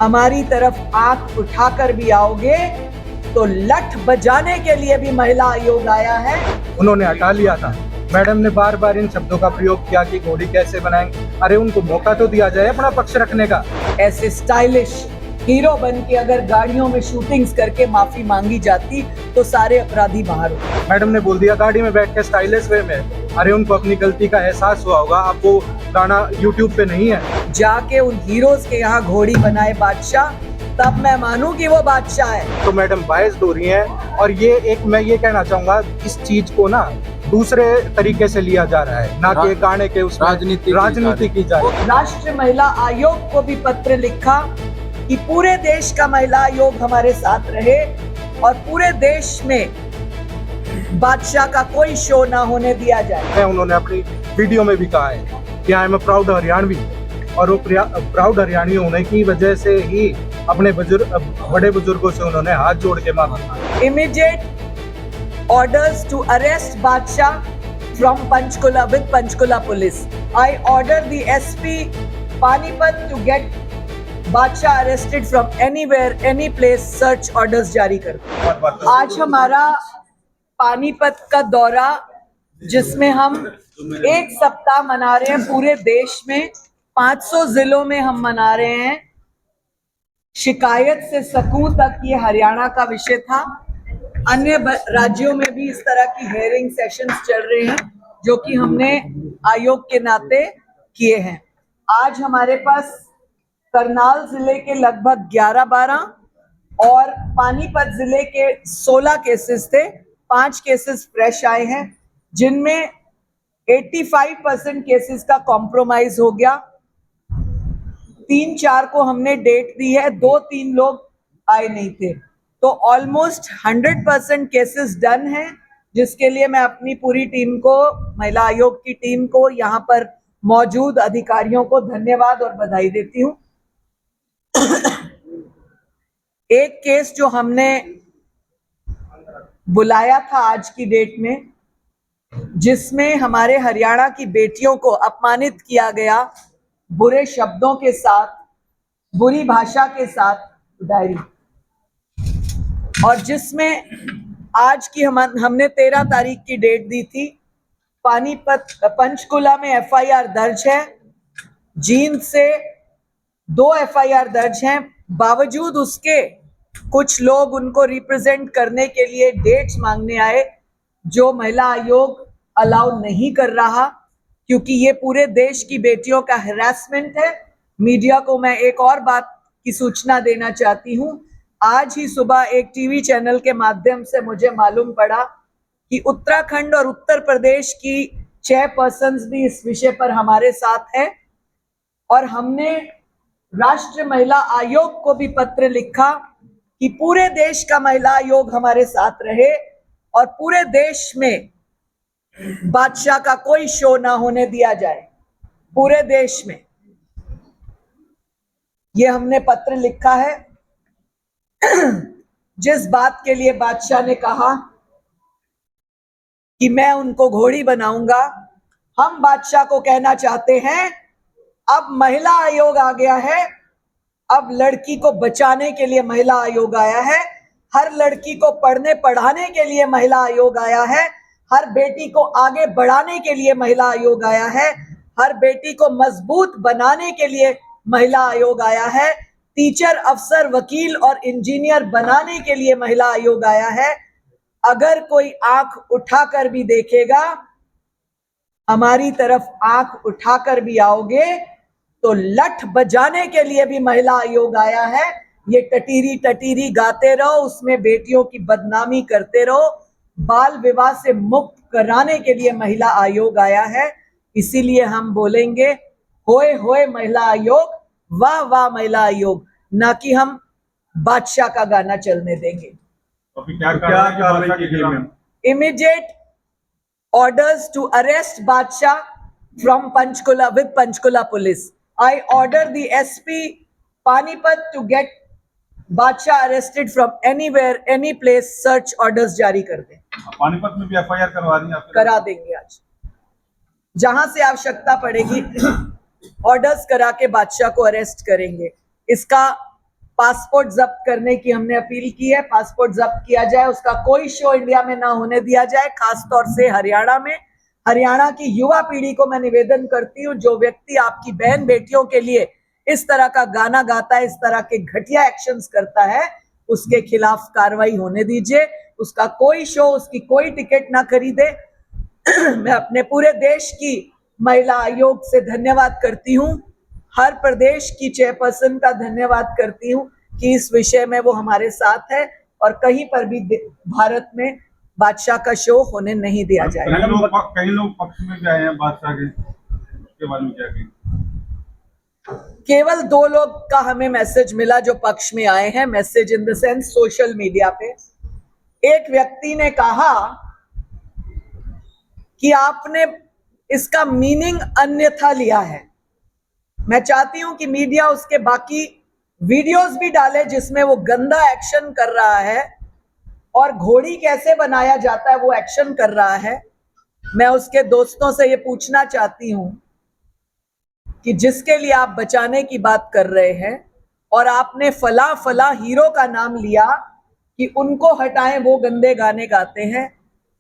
हमारी तरफ आंख उठाकर भी आओगे तो लठ बजाने के लिए भी महिला आयोग आया है। उन्होंने हटा लिया था। मैडम ने बार बार इन शब्दों का प्रयोग किया कि घोड़ी कैसे बनाएंगे। अरे उनको मौका तो दिया जाए अपना पक्ष रखने का। ऐसे स्टाइलिश हीरो बन के अगर गाड़ियों में शूटिंग्स करके माफी मांगी जाती तो सारे अपराधी बाहर होते। मैडम ने बोल दिया गाड़ी में बैठ के स्टाइलिश वे में। अरे उनको अपनी गलती का एहसास हुआ होगा। अब वो गाना यूट्यूब पे नहीं है। जाके उन हीरोज के यहाँ घोड़ी बनाए बादशाह, तब मैं मानूं कि वो बादशाह है। तो मैडम बायस्ड हो रही हैं। और मैं ये कहना चाहूंगा, इस चीज को ना दूसरे तरीके से लिया जा रहा है, ना कि गाने के उसमें राजनीति की जा रही है। राष्ट्रीय महिला आयोग को भी पत्र लिखा कि पूरे देश का महिला आयोग हमारे साथ रहे और पूरे देश में बादशाह का कोई शो ना होने दिया जाए। उन्होंने अपनी वीडियो में भी कहा है कि आई एम प्राउड हरियाणवी, और वो प्राउड हरियाणवी होने की वजह से ही अपने बड़े बुजुर्गों से उन्होंने हाथ जोड़ के मांगा। Immediate orders to arrest Badshah from Panchkula with Panchkula police. I order the SP Panipat to get Badshah arrested from anywhere any place. Search orders जारी कर। आज हमारा पानीपत का दौरा, जिसमें हम एक सप्ताह मना रहे हैं, पूरे देश में 500 जिलों में हम मना रहे हैं। शिकायत से सकूं तक ये हरियाणा का विषय था। अन्य राज्यों में भी इस तरह की हेयरिंग सेशंस चल रहे हैं, जो कि हमने आयोग के नाते किए हैं। आज हमारे पास करनाल जिले के लगभग 11-12 और पानीपत जिले के 16 केसेस थे। 5 केसेस फ्रेश आए हैं, जिनमें 85% केसेस का कॉम्प्रोमाइज हो गया। 3-4 को हमने डेट दी है, 2-3 लोग आए नहीं थे, तो ऑलमोस्ट 100% केसेस डन हैं, जिसके लिए मैं अपनी पूरी टीम को, महिला आयोग की टीम को, यहाँ पर मौजूद अधिकारियों को धन्यवाद और बधाई देती हूँ। एक केस जो हमने बुलाया था आज की डेट में, जिसमें हमारे हरियाणा की बेटियों को अपमानित किया गया बुरे शब्दों के साथ, बुरी भाषा के साथ, डायरी, और जिसमें आज की हमने 13 तारीख की डेट दी थी। पानीपत पंचकुला में एफआईआर दर्ज है। जींद से 2 एफआईआर दर्ज हैं। बावजूद उसके कुछ लोग उनको रिप्रेजेंट करने के लिए डेट्स मांगने आए, जो महिला आयोग अलाउ नहीं कर रहा, क्योंकि ये पूरे देश की बेटियों का हैरेसमेंट है। मीडिया को मैं एक और बात की सूचना देना चाहती हूँ। आज ही सुबह एक टीवी चैनल के माध्यम से मुझे मालूम पड़ा कि उत्तराखंड और उत्तर प्रदेश की चेयरपर्सन्स भी इस विषय पर हमारे साथ है, और हमने राष्ट्रीय महिला आयोग को भी पत्र लिखा कि पूरे देश का महिला आयोग हमारे साथ रहे और पूरे देश में बादशाह का कोई शो ना होने दिया जाए। पूरे देश में ये हमने पत्र लिखा है। जिस बात के लिए बादशाह ने कहा कि मैं उनको घोड़ी बनाऊंगा, हम बादशाह को कहना चाहते हैं, अब महिला आयोग आ गया है। अब लड़की को बचाने के लिए महिला आयोग आया है। हर लड़की को पढ़ने पढ़ाने के लिए महिला आयोग आया है। हर बेटी को आगे बढ़ाने के लिए महिला आयोग आया है। हर बेटी को मजबूत बनाने के लिए महिला आयोग आया है। टीचर, अफसर, वकील और इंजीनियर बनाने के लिए महिला आयोग आया है। अगर कोई आंख उठाकर भी देखेगा, हमारी तरफ आंख उठाकर भी आओगे तो लठ बजाने के लिए भी महिला आयोग आया है। ये टटीरी टटीरी गाते रहो, उसमें बेटियों की बदनामी करते रहो। बाल विवाह से मुक्त कराने के लिए महिला आयोग आया है। इसीलिए हम बोलेंगे, होए होए महिला आयोग, वाह वाह महिला आयोग, ना कि हम बादशाह का गाना चलने देंगे। Immediate orders to arrest Badshah from Panchkula with Panchkula police. I order the SP Panipat to get बादशाह arrested from anywhere any place. Search orders जारी कर दें। पानीपत में भी एफआईआर करवा दी आपने? करा देंगे। आज जहां से आवश्यकता पड़ेगी ऑर्डर्स करा के बादशाह को अरेस्ट करेंगे। इसका पासपोर्ट जब्त करने की हमने अपील की है। पासपोर्ट जब्त किया जाए, उसका कोई शो इंडिया में ना होने दिया जाए, खासतौर से हरियाणा में। हरियाणा की युवा पीढ़ी को मैं निवेदन करती हूँ, जो व्यक्ति आपकी बहन बेटियों के लिए इस तरह का गाना गाता है, इस तरह के घटिया एक्शंस करता है, उसके खिलाफ कार्रवाई होने दीजिए। उसका कोई शो, उसकी कोई टिकट ना खरीदे। मैं अपने पूरे देश की महिला आयोग से धन्यवाद करती हूँ, हर प्रदेश की चेयरपर्सन का धन्यवाद करती हूँ कि इस विषय में वो हमारे साथ है और कहीं पर भी भारत में बादशाह का शो होने नहीं दिया जाएगा। कई लोग पक्ष में भी आए हैं बादशाह के, उसके बारे में क्या कहेंगे? केवल 2 लोग का हमें मैसेज मिला जो पक्ष में आए हैं, message in the sense social media पे। एक व्यक्ति ने कहा कि आपने इसका मीनिंग अन्यथा लिया है। मैं चाहती हूं कि मीडिया उसके बाकी वीडियोस भी डाले जिसमें वो गंदा एक्शन कर रहा है और घोड़ी कैसे बनाया जाता है वो एक्शन कर रहा है। मैं उसके दोस्तों से ये पूछना चाहती हूं कि जिसके लिए आप बचाने की बात कर रहे हैं और आपने फला फला हीरो का नाम लिया कि उनको हटाएं, वो गंदे गाने गाते हैं,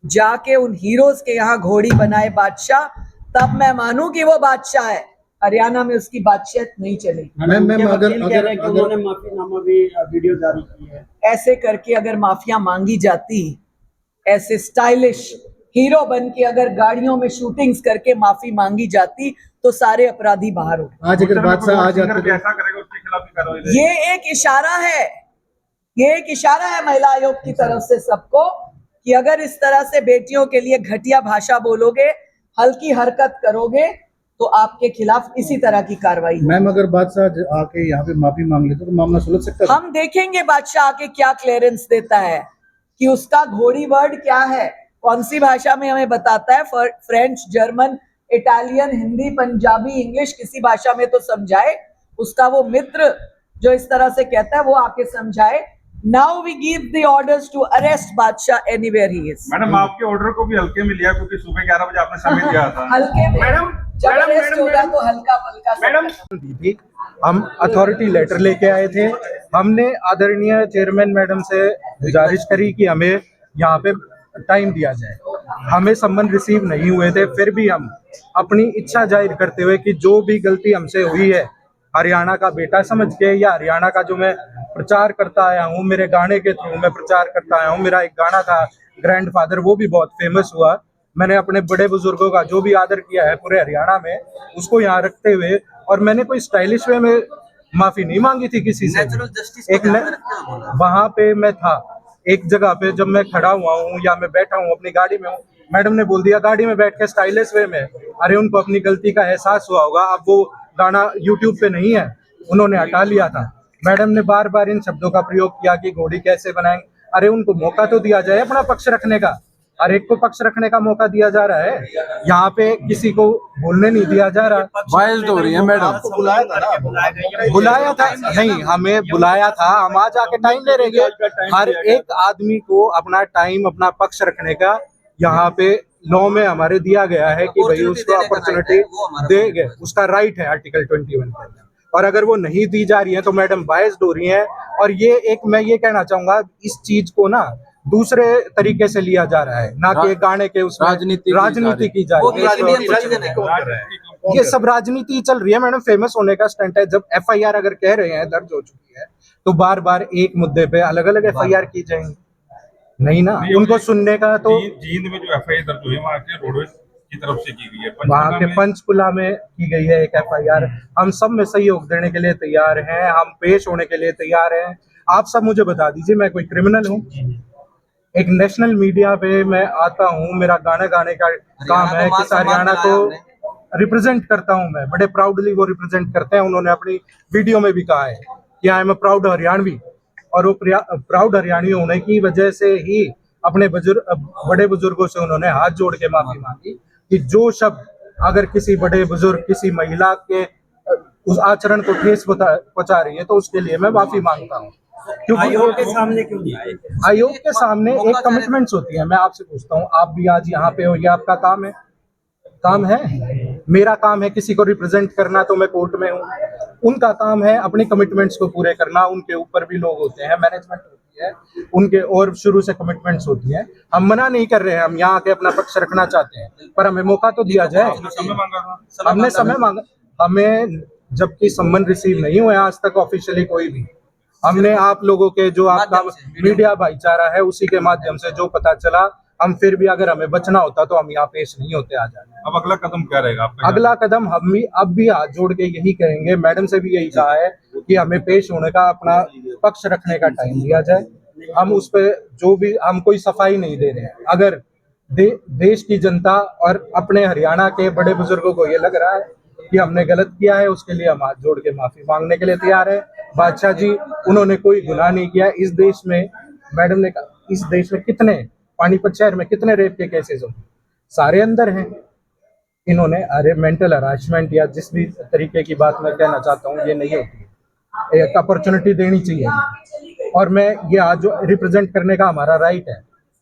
जाके उन हीरोज के यहाँ घोड़ी बनाए बादशाह, तब मैं मानूं कि वो बादशाह है। हरियाणा में उसकी बादशाहत नहीं चलेगी। मैम अगर उन्होंने माफीनामा भी वीडियो जारी की है, ऐसे करके अगर माफिया मांगी जाती, ऐसे स्टाइलिश हीरो बन के अगर गाड़ियों में शूटिंग्स करके माफी मांगी जाती तो सारे अपराधी बाहर हो। आज अगर बादशाह आ जाते तो ऐसा करेगा उसके खिलाफ भी कार्रवाई। ये एक इशारा है, ये एक इशारा है महिला आयोग की तरफ से सबको कि अगर इस तरह से बेटियों के लिए घटिया भाषा बोलोगे, हल्की हरकत करोगे तो आपके खिलाफ इसी तरह की कार्रवाई होगी। मैम अगर बादशाह आके यहाँ पे माफी मांग लेते तो मामला सुलझ सकता है। हम देखेंगे बादशाह आके क्या क्लियरेंस देता है कि उसका घोड़ी वर्ड क्या है, कौन सी भाषा में हमें बताता है। French, German, Italian, Hindi, Punjabi, English, किसी भाषा में तो समझाए। उसका वो मित्र जो इस तरह से कहता है वो आके समझाए। Now we give the orders to arrest Badshah anywhere he is. Madam आपके ऑर्डर को भी हल्के में लिया क्योंकि सुबह 11 बजे आपने समय दिया था। हल्के में मैडम, जब मैडम, अरेस्ट मैडम, होगा तो हल्का फुल्का मैडम दी थी। हम अथॉरिटी लेटर लेके आए थे। हमने आदरणीय चेयरमैन मैडम से गुजारिश करी कि हमें यहाँ पे टाइम दिया जाए। हमें सम्मन रिसीव नहीं हुए थे, फिर भी हम अपनी इच्छा जाहिर करते हुए कि जो भी गलती हमसे हुई है, हरियाणा का बेटा समझ के या हरियाणा का जो मैं प्रचार करता आया हूँ, मेरे गाने के थ्रू मैं प्रचार करता आया हूँ। मेरा एक गाना था ग्रैंडफादर, वो भी बहुत फेमस हुआ। मैंने अपने बड़े बुजुर्गों का जो भी आदर किया है पूरे हरियाणा में, उसको यहाँ रखते हुए, और मैंने कोई स्टाइलिश वे में माफी नहीं मांगी थी किसी से। एक वहां पे मैं था, एक जगह पे जब मैं खड़ा हुआ हूँ या मैं बैठा हूँ अपनी गाड़ी में हूँ, मैडम ने बोल दिया गाड़ी में बैठ के स्टाइलिश वे में। अरे उनको अपनी गलती का एहसास हुआ होगा। अब वो गाना यूट्यूब पे नहीं है, उन्होंने हटा लिया था। मैडम ने बार बार इन शब्दों का प्रयोग किया कि घोड़ी कैसे बनाएंगे। अरे उनको मौका तो दिया जाए अपना पक्ष रखने का। हर एक को पक्ष रखने का मौका दिया जा रहा है, यहाँ पे किसी को बोलने नहीं दिया जा रहा। वाइल्ड हो रही है मैडम। बुलाया था नहीं, हमें बुलाया था, हम आज आके टाइम ले रहे हैं। हर एक आदमी को अपना टाइम, अपना पक्ष रखने का यहाँ पे लॉ में हमारे दिया गया है कि भाई उसको अपॉर्चुनिटी देंगे, उसका राइट है आर्टिकल 21 के अंदर। और अगर वो नहीं दी जा रही है तो मैडम बायस्ड हो रही है। और ये एक मैं ये कहना चाहूंगा, इस चीज को ना दूसरे तरीके से लिया जा रहा है, ना कि गाने के उसमें राजनीति की जा रही है। ये सब राजनीति चल रही है मैडम, फेमस होने का स्टंट है। जब FIR अगर कह रहे हैं दर्ज हो चुकी है तो बार बार एक मुद्दे पे अलग अलग FIR की जाएंगी, नहीं ना। उनको सुनने का तो जींद में जो FIR दर्ज हुई है वहाँ के रोडवेज की तरफ से की गई है, वहाँ के पंचकुला में की गई है एक FIR। हम सब में सहयोग देने के लिए तैयार हैं, हम पेश होने के लिए तैयार हैं। आप सब मुझे बता दीजिए मैं कोई क्रिमिनल हूँ? एक नेशनल मीडिया पे मैं आता हूँ, मेरा गाना गाने का काम है, किस हरियाणा को रिप्रेजेंट करता हूँ मैं, बड़े प्राउडली वो रिप्रेजेंट करते हैं। उन्होंने अपनी वीडियो में भी कहा है कि I am a proud Haryanvi, और वो प्राउड हरियाणवी होने की वजह से ही अपने बड़े बुजुर्गों से उन्होंने हाथ जोड़ के माफी मांगी कि जो शब्द अगर किसी बड़े बुजुर्ग, किसी महिला के उस आचरण को ठेस पहुंचा रही है तो उसके लिए मैं माफी मांगता हूँ। क्योंकि आयोग के सामने क्यों नहीं आए? आयोग के सामने एक कमिटमेंट्स होती है। मैं आपसे पूछता हूँ, आप भी आज यहाँ पे हो, ये आपका काम है? काम है, मेरा काम है किसी को रिप्रेजेंट करना, तो मैं कोर्ट में हूँ। उनका काम है अपने कमिटमेंट्स को पूरे करना, उनके ऊपर भी लोग होते हैं, मैनेजमेंट होती है उनके, और शुरू से कमिटमेंट्स होती हैं। हम मना नहीं कर रहे हैं, हम यहाँ आके अपना पक्ष रखना चाहते हैं, पर हमें मौका तो दिया जाए। समय मांगा था। हमने समय मांगा, हमें जबकि सम्मन रिसीव नहीं हुआ आज तक ऑफिशियली कोई भी। हमने आप लोगों के जो आपका मीडिया भाईचारा है उसी के माध्यम से जो पता चला, हम फिर भी अगर हमें बचना होता तो हम यहाँ पेश नहीं होते आज। अब अगला कदम क्या रहेगा आपका? अगला कदम हम भी अब भी हाथ जोड़ के यही कहेंगे, मैडम से भी यही कहा है कि हमें पेश होने का, अपना पक्ष रखने का टाइम दिया जाए। हम उस पे जो भी, हम कोई सफाई नहीं दे रहे हैं। अगर देश की जनता और अपने हरियाणा के बड़े बुजुर्गों को ये लग रहा है कि हमने गलत किया है, उसके लिए हम हाथ जोड़ के माफी मांगने के लिए तैयार है। बादशाह जी, उन्होंने कोई गुनाह नहीं किया इस देश में। मैडम ने कहा इस देश में कितने, पानीपत शहर में कितने रेप के केसेस होते, सारे अंदर हैं। इन्होंने अरे मेंटल हरासमेंट या जिस भी तरीके की बात मैं कहना चाहता हूँ ये नहीं होती है, एक अपॉर्चुनिटी देनी चाहिए। और मैं ये आज जो रिप्रेजेंट करने का हमारा राइट है,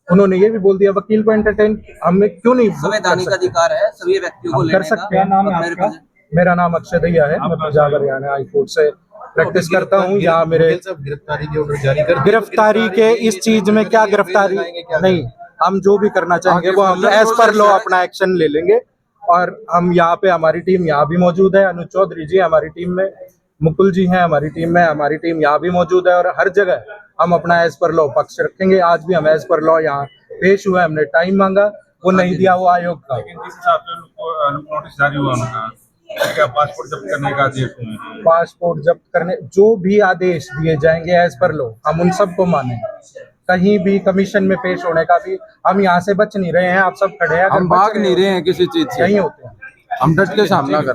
उन्होंने ये भी बोल दिया वकील को एंटरटेन हमें क्यों नहीं संवैधानिक अधिकार है सभी व्यक्तियों को हम लेने कर सकते का। हैं। नाम है आपका? मेरा नाम अक्षय दहिया है, मैं पंजाब हरियाणा हाई कोर्ट से प्रैक्टिस करता हूँ। यहाँ मेरे गिरफ्तारी के ऑर्डर जारी कर, गिरफ्तारी के इस चीज में क्या गिरफ्तारी नहीं, हम जो भी करना चाहेंगे वो हम एज पर लॉ अपना एक्शन ले लेंगे। और हम यहाँ पे, हमारी टीम यहाँ भी मौजूद है, अनुज चौधरी जी हमारी टीम में, मुकुल जी हैं हमारी टीम में, हमारी टीम यहाँ भी मौजूद है। और हर जगह हम अपना एज पर लॉ पक्ष रखेंगे। आज भी हम एज पर लॉ यहाँ पेश हुए, हमने टाइम मांगा, वो नहीं दिया वो आयोग का। लेकिन जिस हिसाब से नोटिस जारी हुआ उनका, क्या पासपोर्ट जब्त करने का आदेश हुए हैं? पासपोर्ट जब्त करने जो भी आदेश दिए जाएंगे एज पर लॉ हम उन सबको मानेंगे। कहीं भी कमीशन में पेश होने का भी, हम यहाँ से बच नहीं रहे हैं, आप सब खड़े हैं, हम भाग नहीं रहे हैं किसी चीज से, यही होते हैं, हम डट के सामना कर